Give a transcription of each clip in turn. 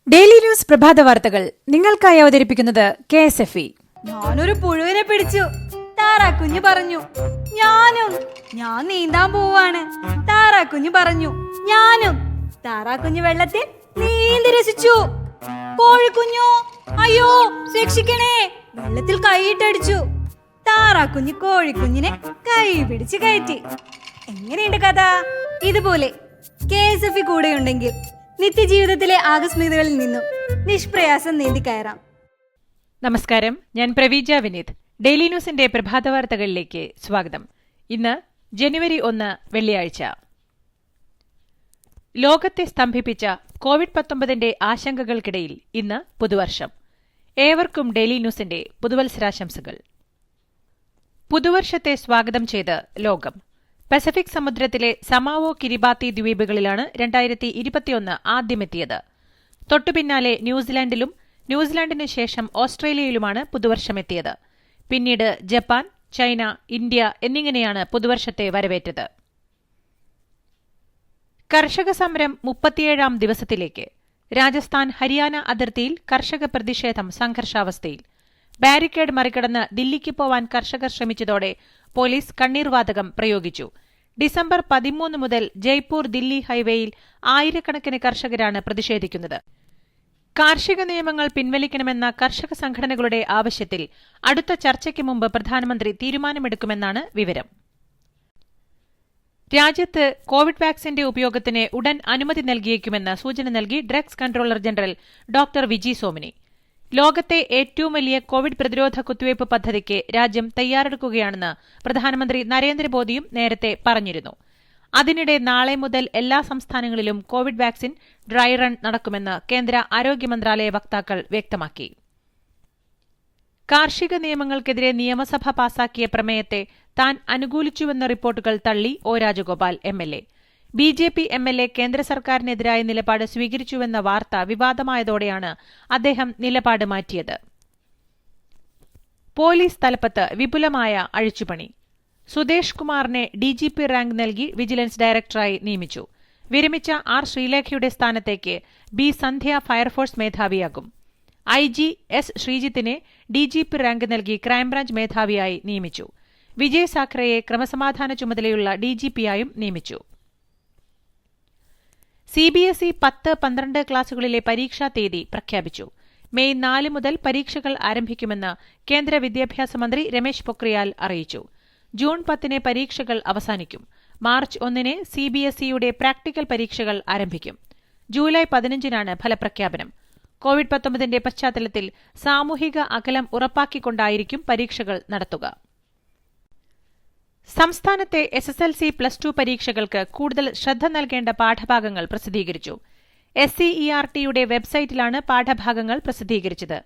Daily news പ്രഭാത വാർത്തകൾ നിങ്ങൾക്കായി അവതരിപ്പിക്കുന്നത് KSFE. ഞാനൊരു പുഴുവിനെ പിടിച്ചു. താറാക്കുഞ്ഞ് പറഞ്ഞു ഞാൻ നീന്താൻ പോവാണ്. താറാക്കുഞ്ഞ് പറഞ്ഞു താറാക്കുഞ്ഞ് വെള്ളത്തിൽ നീന്തി രസിച്ചു. കോഴിക്കുഞ്ഞോ, അയ്യോ രക്ഷിക്കണേ, വെള്ളത്തിൽ കൈയിട്ടടിച്ചു. താറാക്കുഞ്ഞ് കോഴിക്കുഞ്ഞിനെ കൈ പിടിച്ച് കയറ്റി. എങ്ങനെയുണ്ട് കഥ? ഇതുപോലെ KSFE കൂടെയുണ്ടെങ്കിൽ നിത്യജീവിതത്തിലെ ആകസ്മികതകളിൽ നിന്നും നിഷ്പ്രയാസം നീന്തി കയറാം. നമസ്കാരം, ഞാൻ പ്രവീജ വിനീത്. ഡെയിലി ന്യൂസിന്റെ പ്രഭാത വാർത്തകളിലേക്ക് സ്വാഗതം. ഇന്ന് ജനുവരി 1 വെള്ളിയാഴ്ച. ലോകത്തെ സ്തംഭിപ്പിച്ച കോവിഡ്-19 ആശങ്കകൾക്കിടയിൽ ഇന്ന് പുതുവർഷം. ഏവർക്കും ഡെയിലി ന്യൂസിന്റെ പുതുവത്സരാശംസകൾ. പുതുവർഷത്തെ സ്വാഗതം ചെയ്ത് ലോകം. പസഫിക് സമുദ്രത്തിലെ സമാവോ കിരിബാത്തി ദ്വീപുകളിലാണ് 2021 ആദ്യമെത്തിയത്. തൊട്ടുപിന്നാലെ ന്യൂസിലാൻഡിലും ന്യൂസിലാൻഡിനു ശേഷം ഓസ്ട്രേലിയയിലുമാണ് പുതുവർഷമെത്തിയത്. പിന്നീട് ജപ്പാൻ, ചൈന, ഇന്ത്യ എന്നിങ്ങനെയാണ് പുതുവർഷത്തെ വരവേറ്റത്. കർഷക സമരം 37ാം ദിവസത്തിലേക്ക്. രാജസ്ഥാൻ ഹരിയാന അതിർത്തിയിൽ കർഷക പ്രതിഷേധം സംഘർഷാവസ്ഥയിൽ. ബാരിക്കേഡ് മറികടന്ന് ദില്ലിക്ക് പോവാൻ കർഷകർ ശ്രമിച്ചതോടെ പോലീസ് കണ്ണീർവാതകം പ്രയോഗിച്ചു. ഡിസംബർ 13 മുതൽ ജയ്പൂർ ദില്ലി ഹൈവേയിൽ ആയിരക്കണക്കിന് കർഷകരാണ് പ്രതിഷേധിക്കുന്നത്. കാർഷിക നിയമങ്ങൾ പിൻവലിക്കണമെന്ന കർഷക സംഘടനകളുടെ ആവശ്യത്തിൽ അടുത്ത ചർച്ചയ്ക്ക് മുമ്പ് പ്രധാനമന്ത്രി തീരുമാനമെടുക്കുമെന്നാണ് വിവരം. രാജ്യത്ത് കോവിഡ് വാക്സിന്റെ ഉപയോഗത്തിന് ഉടൻ അനുമതി നൽകിയേക്കുമെന്ന് സൂചന നൽകി drugs controller general doctor Viji Somani. ലോകത്തെ ഏറ്റവും വലിയ കോവിഡ് പ്രതിരോധ കുത്തിവയ്പ് പദ്ധതിക്ക് രാജ്യം തയ്യാറെടുക്കുകയാണെന്ന് പ്രധാനമന്ത്രി നരേന്ദ്രമോദിയും നേരത്തെ പറഞ്ഞിരുന്നു. അതിനിടെ നാളെ മുതൽ എല്ലാ സംസ്ഥാനങ്ങളിലും കോവിഡ് വാക്സിൻ ഡ്രൈ റൺ നടക്കുമെന്ന് കേന്ദ്ര ആരോഗ്യ മന്ത്രാലയ വക്താക്കൾ വ്യക്തമാക്കി. കാർഷിക നിയമങ്ങൾക്കെതിരെ നിയമസഭ പാസാക്കിയ പ്രമേയത്തെ താൻ അനുകൂലിച്ചുവെന്ന റിപ്പോർട്ടുകൾ തള്ളി O Rajagopal MLA. BJP MLA കേന്ദ്ര സർക്കാരിനെതിരായ നിലപാട് സ്വീകരിച്ചുവെന്ന വാർത്ത വിവാദമായതോടെയാണ് അദ്ദേഹം നിലപാട് മാറ്റിയത്. പോലീസ് തലപ്പത്ത് വിപുലമായ അഴിച്ചുപണി. സുദേശ് കുമാറിനെ DGP റാങ്ക് നൽകി വിജിലൻസ് ഡയറക്ടറായി നിയമിച്ചു. വിരമിച്ച R ശ്രീലേഖയുടെ സ്ഥാനത്തേക്ക് B സന്ധ്യ ഫയർഫോഴ്സ് മേധാവിയാകും. IG S ശ്രീജിത്തിനെ DGP റാങ്ക് നൽകി ക്രൈംബ്രാഞ്ച് മേധാവിയായി നിയമിച്ചു. വിജയ് സാഖറയെ ക്രമസമാധാന ചുമതലയുള്ള DGPയായും നിയമിച്ചു. CBSE 10-12 ക്ലാസുകളിലെ പരീക്ഷാ തീയതി പ്രഖ്യാപിച്ചു. മെയ് 4 മുതൽ പരീക്ഷകൾ ആരംഭിക്കുമെന്ന് കേന്ദ്ര വിദ്യാഭ്യാസ മന്ത്രി രമേശ് പൊക്രിയാൽ അറിയിച്ചു. ജൂൺ 10 പരീക്ഷകൾ അവസാനിക്കും. മാർച്ച് 1 CBSEയുടെ പ്രാക്ടിക്കൽ പരീക്ഷകൾ ആരംഭിക്കും. ജൂലൈ 15 ഫലപ്രഖ്യാപനം. കോവിഡ്-19 പശ്ചാത്തലത്തിൽ സാമൂഹിക അകലം ഉറപ്പാക്കിക്കൊണ്ടായിരിക്കും പരീക്ഷകൾ നടത്തുക. സംസ്ഥാനത്തെ SSLC +2 പരീക്ഷകൾക്ക് കൂടുതൽ ശ്രദ്ധ നൽകേണ്ട പാഠഭാഗങ്ങൾ പ്രസിദ്ധീകരിച്ചു. SCERTയുടെ വെബ്സൈറ്റിലാണ് പാഠഭാഗങ്ങൾ പ്രസിദ്ധീകരിച്ചത്.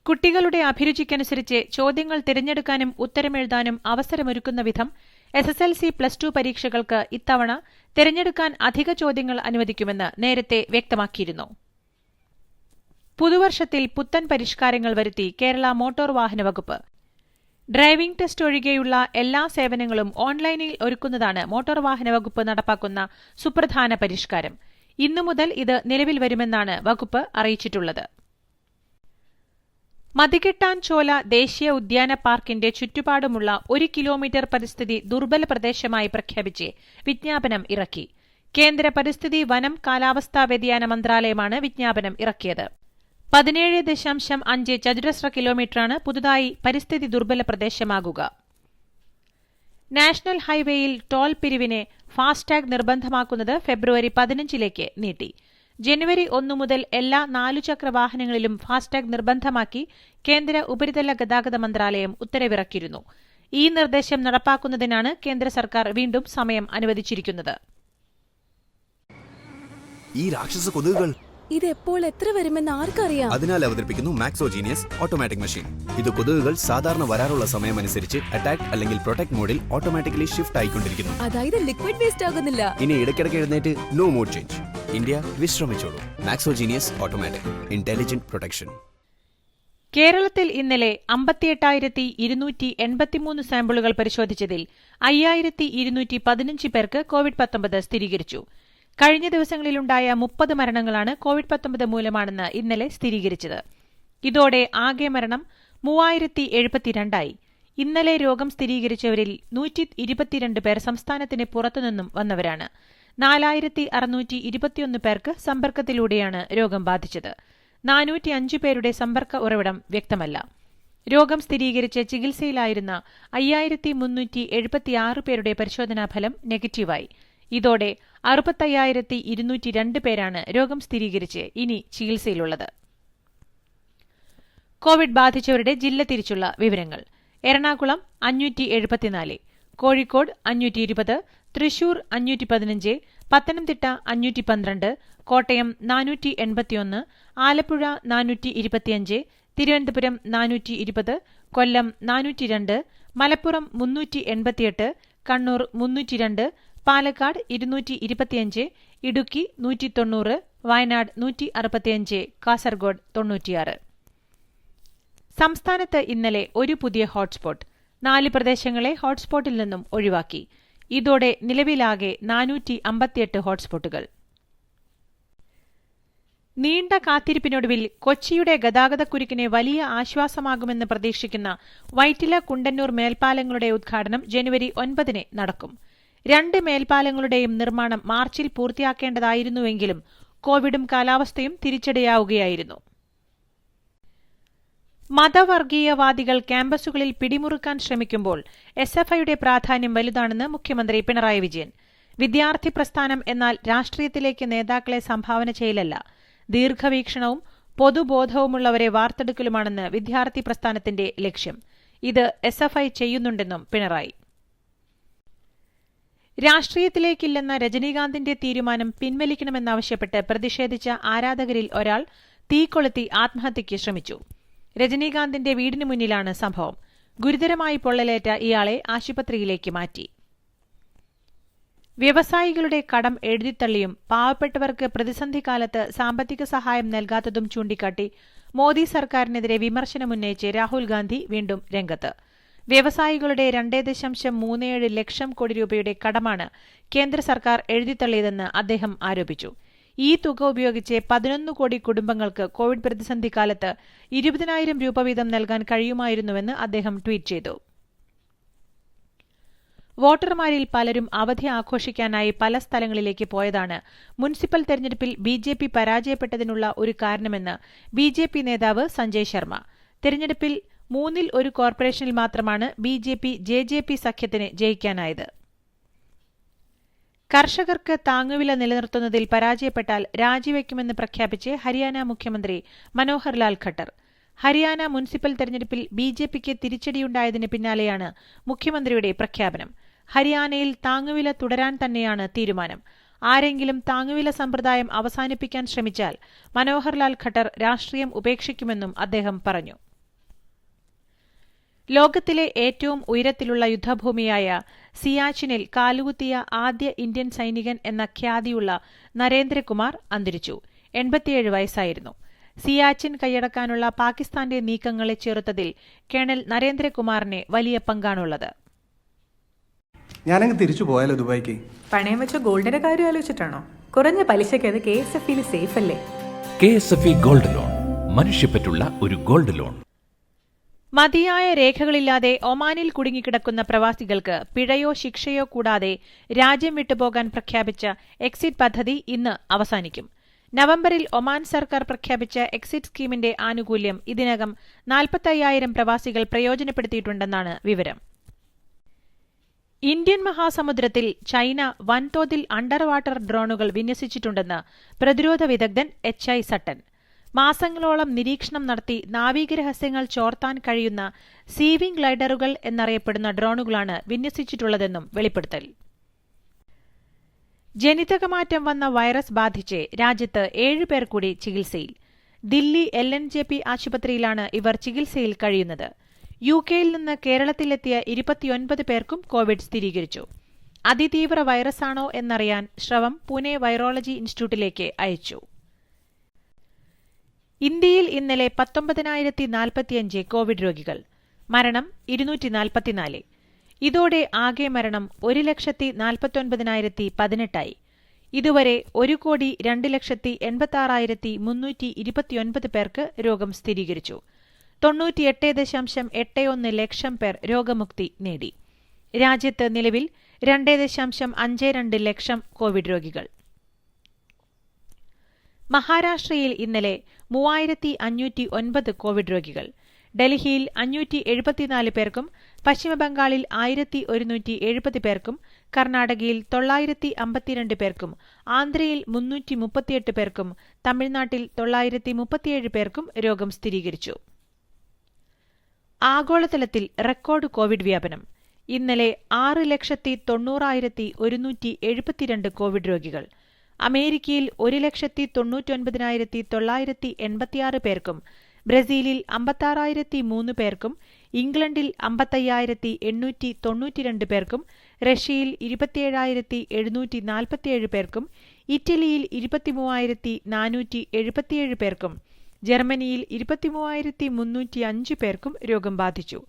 കുട്ടികളുടെ അഭിരുചിക്കനുസരിച്ച് ചോദ്യങ്ങൾ തിരഞ്ഞെടുക്കാനും ഉത്തരമെഴുതാനും അവസരമൊരുക്കുന്ന വിധം SSLC +2 പരീക്ഷകൾക്ക് ഇത്തവണ തിരഞ്ഞെടുക്കാൻ അധിക ചോദ്യങ്ങൾ അനുവദിക്കുമെന്ന് നേരത്തെ വ്യക്തമാക്കിയിരുന്നു. പുതുവർഷത്തിൽ പുത്തൻ പരിഷ്കാരങ്ങൾ വരുത്തി കേരള മോട്ടോർ വാഹന വകുപ്പ്. ഡ്രൈവിംഗ് ടെസ്റ്റ് ഒഴികെയുള്ള എല്ലാ സേവനങ്ങളും ഓൺലൈനിൽ ഒരുക്കുന്നതാണ് മോട്ടോർ വാഹന വകുപ്പ് നടപ്പാക്കുന്ന സുപ്രധാന പരിഷ്കാരം. ഇന്നു മുതൽ ഇത് നിലവിൽ വരുമെന്നാണ് വകുപ്പ് അറിയിച്ചിട്ടുള്ളത്. മതികെട്ടാൻചോല ദേശീയ ഉദ്യാന പാർക്കിന്റെ ചുറ്റുപാടുമുള്ള 1 കിലോമീറ്റർ പരിസ്ഥിതി ദുർബല പ്രദേശമായി പ്രഖ്യാപിച്ച് വിജ്ഞാപനം ഇറക്കി. കേന്ദ്ര പരിസ്ഥിതി, വനം, കാലാവസ്ഥാ വ്യതിയാന മന്ത്രാലയമാണ് വിജ്ഞാപനം ഇറക്കിയത്. 17.5 ചതുരശ്ര കിലോമീറ്ററാണ് പുതുതായി പരിസ്ഥിതി ദുർബല പ്രദേശമാകുക. നാഷണൽ ഹൈവേയിൽ ടോൾ പിരിവിനെ ഫാസ്ടാഗ് നിർബന്ധമാക്കുന്നത് ഫെബ്രുവരി 15 നീട്ടി. ജനുവരി 1 മുതൽ എല്ലാ 4 ചക്ര വാഹനങ്ങളിലും ഫാസ്ടാഗ് നിർബന്ധമാക്കി കേന്ദ്ര ഉപരിതല ഗതാഗത മന്ത്രാലയം ഉത്തരവിറക്കിയിരുന്നു. ഈ നിർദ്ദേശം നടപ്പാക്കുന്നതിനാണ് കേന്ദ്ര സർക്കാർ വീണ്ടും സമയം അനുവദിച്ചിരിക്കുന്നത്. ഈ രാക്ഷസ കൊതുകുകൾ ഇതെപ്പോൾ എത്ര വരുമെന്ന് ആർക്കറിയാം? അതിനാൽ അവതരിപ്പിക്കുന്നു മാക്സോജീനിയസ് ഓട്ടോമാറ്റിക് മെഷീൻ. ഇത് കൊതുകുകൾ സാധാരണ വരാറുള്ള സമയമനുസരിച്ച് അറ്റാക്ക് അല്ലെങ്കിൽ പ്രൊട്ടക്ട് മോഡിൽ ഓട്ടോമാറ്റിക്കലി ഷിഫ്റ്റ് ആയിക്കൊണ്ടിരിക്കുന്നു. അതായത് ലിക്വിഡ് വേസ്റ്റ് ആകുന്നില്ല. ഇനി ഇടയ്ക്കിടയ്ക്ക് എഴുന്നേറ്റ് നോ മോഡ് ചേഞ്ച്. ഇന്ത്യ വിശ്രമിച്ചോളൂ. Maxo Genius automatic intelligent protection. കേരളത്തിൽ ഇന്നലെ 58,283 സാമ്പിളുകൾ പരിശോധിച്ചതിൽ 5,215 പേർക്ക് കോവിഡ്-19 സ്ഥിരീകരിച്ചു. കഴിഞ്ഞ ദിവസങ്ങളിലുണ്ടായ 30 മരണങ്ങളാണ് കോവിഡ്-19 മൂലമാണെന്ന് ഇന്നലെ സ്ഥിരീകരിച്ചത്. ഇതോടെ ആകെ മരണം 3072 ഇന്നലെ രോഗം സ്ഥിരീകരിച്ചവരിൽ 122 പേർ സംസ്ഥാനത്തിന് പുറത്തുനിന്നും വന്നവരാണ്. 4621 പേർക്ക് സമ്പർക്കത്തിലൂടെയാണ് രോഗം ബാധിച്ചത്. 405 പേരുടെ സമ്പർക്ക ഉറവിടം വ്യക്തമല്ല. രോഗം സ്ഥിരീകരിച്ച് ചികിത്സയിലായിരുന്ന 5376 പേരുടെ പരിശോധനാഫലം നെഗറ്റീവായി. ഇതോടെ 65,202 പേരാണ് രോഗം സ്ഥിരീകരിച്ച് ഇനി ചികിത്സയിലുള്ളത്. കോവിഡ് ബാധിച്ചവരുടെ ജില്ല തിരിച്ചുള്ള വിവരങ്ങൾ: എറണാകുളം 574, കോഴിക്കോട് 520, തൃശൂർ 515, പത്തനംതിട്ട 512, കോട്ടയം 481, ആലപ്പുഴ 425, തിരുവനന്തപുരം 420, കൊല്ലം 402, മലപ്പുറം 388, കണ്ണൂർ 302, പാലക്കാട് 225, ഇടുക്കി 190, വയനാട് 165, കാസർഗോഡ് 96. സംസ്ഥാനത്ത് ഇന്നലെ ഒരു പുതിയ ഹോട്ട്സ്പോട്ട്. 4 പ്രദേശങ്ങളെ ഹോട്ട്സ്പോട്ടിൽ നിന്നും ഒഴിവാക്കി. ഇതോടെ നിലവിലാകെ 458 ഹോട്ട്സ്പോട്ടുകൾ. നീണ്ട കാത്തിരിപ്പിനൊടുവിൽ കൊച്ചിയുടെ ഗതാഗതക്കുരുക്കിന് വലിയ ആശ്വാസമാകുമെന്ന് പ്രതീക്ഷിക്കുന്ന വൈറ്റില കുണ്ടന്നൂർ മേൽപ്പാലങ്ങളുടെ ഉദ്ഘാടനം ജനുവരി 9 നടക്കും. 2 മേൽപ്പാലങ്ങളുടെയും നിർമ്മാണം മാർച്ചിൽ പൂർത്തിയാക്കേണ്ടതായിരുന്നുവെങ്കിലും കോവിഡും കാലാവസ്ഥയും തിരിച്ചടിയാവുകയായിരുന്നു. മതവർഗീയവാദികൾ ക്യാമ്പസുകളിൽ പിടിമുറുക്കാൻ ശ്രമിക്കുമ്പോൾ എസ്എഫ്ഐയുടെ പ്രാധാന്യം വലുതാണെന്ന് മുഖ്യമന്ത്രി പിണറായി വിജയൻ. വിദ്യാർത്ഥി പ്രസ്ഥാനം എന്നാൽ രാഷ്ട്രീയത്തിലേക്ക് നേതാക്കളെ സംഭാവന ചെയ്യലല്ല, ദീർഘവീക്ഷണവും പൊതുബോധവുമുള്ളവരെ വാർത്തെടുക്കലുമാണെന്ന് വിദ്യാർത്ഥി പ്രസ്ഥാനത്തിന്റെ ലക്ഷ്യം. ഇത് എസ്എഫ്ഐ ചെയ്യുന്നുണ്ടെന്നും പിണറായി. രാഷ്ട്രീയത്തിലേക്കില്ലെന്ന രജനീകാന്തിന്റെ തീരുമാനം പിൻവലിക്കണമെന്നാവശ്യപ്പെട്ട് പ്രതിഷേധിച്ച ആരാധകരിൽ ഒരാൾ തീ കൊളുത്തി ആത്മഹത്യയ്ക്ക് ശ്രമിച്ചു. രജനീകാന്തിന്റെ വീടിന് മുന്നിലാണ് സംഭവം. ഗുരുതരമായി പൊള്ളലേറ്റ ഇയാളെ ആശുപത്രിയിലേക്ക് മാറ്റി. വ്യവസായികളുടെ കടം എഴുതിത്തള്ളിയും പാവപ്പെട്ടവർക്ക് പ്രതിസന്ധിക്കാലത്ത് സാമ്പത്തിക സഹായം നൽകാത്തതും ചൂണ്ടിക്കാട്ടി മോദി സർക്കാരിനെതിരെ വിമർശനമുന്നയിച്ച് രാഹുൽ ഗാന്ധി വീണ്ടും രംഗത്ത്. വ്യവസായികളുടെ 2.37 ലക്ഷം കോടി രൂപയുടെ കടമാണ് കേന്ദ്ര സർക്കാർ എഴുതിത്തള്ളിയതെന്ന് അദ്ദേഹം ആരോപിച്ചു. ഈ തുക ഉപയോഗിച്ച് 11 കോടി കുടുംബങ്ങൾക്ക് കോവിഡ് പ്രതിസന്ധി കാലത്ത് 20,000 രൂപ വീതം നൽകാൻ കഴിയുമായിരുന്നുവെന്ന് അദ്ദേഹം ട്വീറ്റ് ചെയ്തു. വോട്ടർമാരിൽ പലരും അവധി ആഘോഷിക്കാനായി പല സ്ഥലങ്ങളിലേക്ക് പോയതാണ് മുനിസിപ്പൽ തെരഞ്ഞെടുപ്പിൽ ബിജെപി പരാജയപ്പെട്ടതിനുള്ള ഒരു കാരണമെന്ന് ബിജെപി നേതാവ് സഞ്ജയ് ശർമ്മ. തെരഞ്ഞെടുപ്പിൽ 3-ൽ 1 കോർപ്പറേഷനിൽ മാത്രമാണ് ബിജെപി ജെജെപി സഖ്യത്തിന് ജയിക്കാനായത്. കർഷകർക്ക് താങ്ങുവില നിലനിർത്തുന്നതിൽ പരാജയപ്പെട്ടാൽ രാജിവെക്കുമെന്ന് പ്രഖ്യാപിച്ച് ഹരിയാന മുഖ്യമന്ത്രി മനോഹർ ലാൽ ഖട്ടർ. ഹരിയാന മുനിസിപ്പൽ തെരഞ്ഞെടുപ്പിൽ ബിജെപിക്ക് തിരിച്ചടിയുണ്ടായതിന് പിന്നാലെയാണ് മുഖ്യമന്ത്രിയുടെ പ്രഖ്യാപനം. ഹരിയാനയിൽ താങ്ങുവില തുടരാൻ തന്നെയാണ് തീരുമാനം. ആരെങ്കിലും താങ്ങുവില സമ്പ്രദായം അവസാനിപ്പിക്കാൻ ശ്രമിച്ചാൽ മനോഹർ ലാൽ ഖട്ടർ രാഷ്ട്രീയം ഉപേക്ഷിക്കുമെന്നും അദ്ദേഹം പറഞ്ഞു. ലോകത്തിലെ ഏറ്റവും ഉയരത്തിലുള്ള യുദ്ധഭൂമിയായ സിയാച്ചിനിൽ കാലുകുത്തിയ ആദ്യ ഇന്ത്യൻ സൈനികൻ എന്ന ഖ്യാതിയുള്ള നരേന്ദ്രകുമാർ അന്തരിച്ചു. 87 വയസ്സായിരുന്നു. സിയാച്ചിൻ കൈയടക്കാനുള്ള പാകിസ്ഥാന്റെ നീക്കങ്ങളെ ചെറുത്തതിൽ കേണൽ നരേന്ദ്രകുമാറിന് വലിയ പങ്കാണുള്ളത്. ഞാനങ്ങ് തിരിച്ചു പോയാലോ ദുബായിക്ക്? പണയം വെച്ച ഗോൾഡിന്റെ കാര്യം ആലോചിച്ചിട്ടാണോ? കുറഞ്ഞ പലിശയ്ക്ക് അത് KSFയിൽ സേഫ് അല്ലേ? KSFE ഗോൾഡ് ലോൺ, മനുഷ്യപ്പറ്റുള്ള ഒരു ഗോൾഡ് ലോൺ. മതിയായ രേഖകളില്ലാതെ ഒമാനിൽ കുടുങ്ങിക്കിടക്കുന്ന പ്രവാസികൾക്ക് പിഴയോ ശിക്ഷയോ കൂടാതെ രാജ്യം വിട്ടുപോകാൻ പ്രഖ്യാപിച്ച എക്സിറ്റ് പദ്ധതി ഇന്ന് അവസാനിക്കും. നവംബറിൽ ഒമാൻ സർക്കാർ പ്രഖ്യാപിച്ച എക്സിറ്റ് സ്കീമിന്റെ ആനുകൂല്യം ഇതിനകം 45,000 പ്രവാസികൾ പ്രയോജനപ്പെടുത്തിയിട്ടുണ്ടെന്നാണ് വിവരം. ഇന്ത്യൻ മഹാസമുദ്രത്തിൽ ചൈന വൻതോതിൽ അണ്ടർ വാട്ടർ ഡ്രോണുകൾ വിന്യസിച്ചിട്ടുണ്ടെന്ന് പ്രതിരോധ വിദഗ്ധൻ HI സട്ടൻ. മാസങ്ങളോളം നിരീക്ഷണം നടത്തി നാവികരഹസ്യങ്ങൾ ചോർത്താൻ കഴിയുന്ന സീവിംഗ് ഗ്ലൈഡറുകൾ എന്നറിയപ്പെടുന്ന ഡ്രോണുകളാണ് വിന്യസിച്ചിട്ടുള്ളതെന്നും വെളിപ്പെടുത്തൽ. ജനിതകമാറ്റം വന്ന വൈറസ് ബാധിച്ച് രാജ്യത്ത് 7 പേർ കൂടി ചികിത്സയിൽ. ദില്ലി LNJP ആശുപത്രിയിലാണ് ഇവർ ചികിത്സയിൽ കഴിയുന്നത്. UK-യിൽ നിന്ന് കേരളത്തിലെത്തിയ 29 പേർക്കും കോവിഡ് സ്ഥിരീകരിച്ചു. അതിതീവ്ര വൈറസാണോ എന്നറിയാൻ ശ്രവം പൂനെ വൈറോളജി ഇൻസ്റ്റിറ്റ്യൂട്ടിലേക്ക് അയച്ചു. ഇന്ത്യയിൽ ഇന്നലെ 19,045 കോവിഡ് രോഗികൾ. മരണം 244. ഇതോടെ ആകെ മരണം 1,49,018. ഇതുവരെ 1,02,86,329 പേർക്ക് രോഗം സ്ഥിരീകരിച്ചു. 98.81 ലക്ഷം പേർ രോഗമുക്തി നേടി. രാജ്യത്ത് നിലവിൽ 2.52 ലക്ഷം കോവിഡ് രോഗികൾ. മഹാരാഷ്ട്രയിൽ ഇന്നലെ 3,509 കോവിഡ് രോഗികൾ. ഡൽഹിയിൽ 574 പേർക്കും പശ്ചിമബംഗാളിൽ 1,170 പേർക്കും കർണാടകയിൽ 952 പേർക്കും ആന്ധ്രയിൽ 338 പേർക്കും തമിഴ്നാട്ടിൽ 937 പേർക്കും രോഗം സ്ഥിരീകരിച്ചു. ആഗോളതലത്തിൽ റെക്കോർഡ് കോവിഡ് വ്യാപനം. ഇന്നലെ 6,90,172 കോവിഡ് രോഗികൾ. അമേരിക്കയിൽ 1,99,986 പേർക്കും ബ്രസീലിൽ 56,003 പേർക്കും ഇംഗ്ലണ്ടിൽ 55,892 പേർക്കും റഷ്യയിൽ 27,747 പേർക്കും ഇറ്റലിയിൽ 23,477 പേർക്കും ജർമ്മനിയിൽ 23,305 പേർക്കും രോഗം ബാധിച്ചു.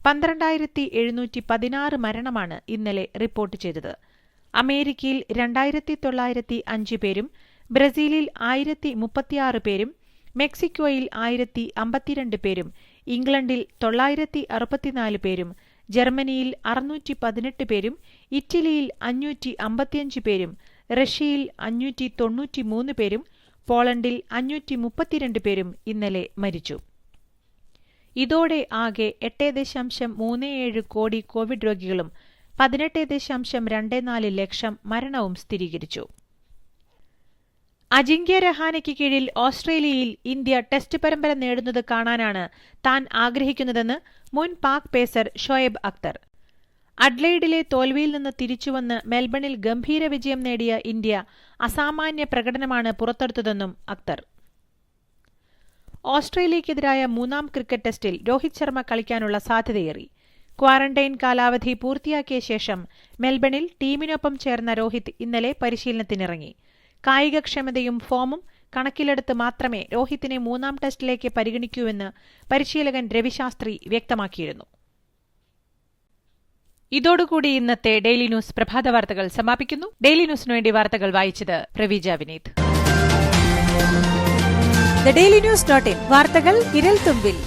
12,716 മരണമാണ് ഇന്നലെ റിപ്പോർട്ട് ചെയ്തത്. അമേരിക്കയിൽ 2,905 പേരും ബ്രസീലിൽ 1,036 പേരും മെക്സിക്കോയിൽ 1,052 പേരും ഇംഗ്ലണ്ടിൽ 964 പേരും ജർമ്മനിയിൽ 618 പേരും ഇറ്റലിയിൽ 555 പേരും റഷ്യയിൽ 593 പേരും പോളണ്ടിൽ 532 പേരും ഇന്നലെ മരിച്ചു. ഇതോടെ ആകെ 8.37 കോടി കോവിഡ് രോഗികളും 18.24 ലക്ഷം മരണവും സ്ഥിരീകരിച്ചു. അജിങ്ക്യ രഹാനെയ്ക്ക് കീഴിൽ ഓസ്ട്രേലിയയിൽ ഇന്ത്യ ടെസ്റ്റ് പരമ്പര നേടുന്നത് കാണാനാണ് താൻ ആഗ്രഹിക്കുന്നതെന്ന് മുൻ പാക് പേസർ ഷോയബ് അക്തർ. അഡ്ലെയ്ഡിലെ തോൽവിയിൽ നിന്ന് തിരിച്ചുവന്ന് മെൽബണിൽ ഗംഭീര വിജയം നേടിയ ഇന്ത്യ അസാമാന്യ പ്രകടനമാണ് പുറത്തെടുത്തതെന്നും അക്തർ. ഓസ്ട്രേലിയയ്ക്കെതിരായ 3ാം ക്രിക്കറ്റ് ടെസ്റ്റിൽ രോഹിത് ശർമ്മ കളിക്കാനുള്ള സാധ്യതയേറി. ക്വാറന്റൈൻ കാലാവധി പൂർത്തിയാക്കിയ ശേഷം മെൽബണിൽ ടീമിനൊപ്പം ചേർന്ന രോഹിത് ഇന്നലെ പരിശീലനത്തിനിറങ്ങി. കായികക്ഷമതയും ഫോമും കണക്കിലെടുത്ത് മാത്രമേ രോഹിത്തിനെ 3ാം ടെസ്റ്റിലേക്ക് പരിഗണിക്കൂവെന്ന് പരിശീലകൻ രവിശാസ്ത്രി വ്യക്തമാക്കിയിരുന്നു. ഇതോടുകൂടി ഇന്നത്തെ ഡെയിലി ന്യൂസ് പ്രഭാത വാർത്തകൾ സമാപിക്കുന്നു. ഡെയിലി ന്യൂസിനു വേണ്ടി വാർത്തകൾ വായിച്ചത് Praveeja Vineeth. The daily news .in വാർത്തകൾ വിരൽ തുമ്പിൽ.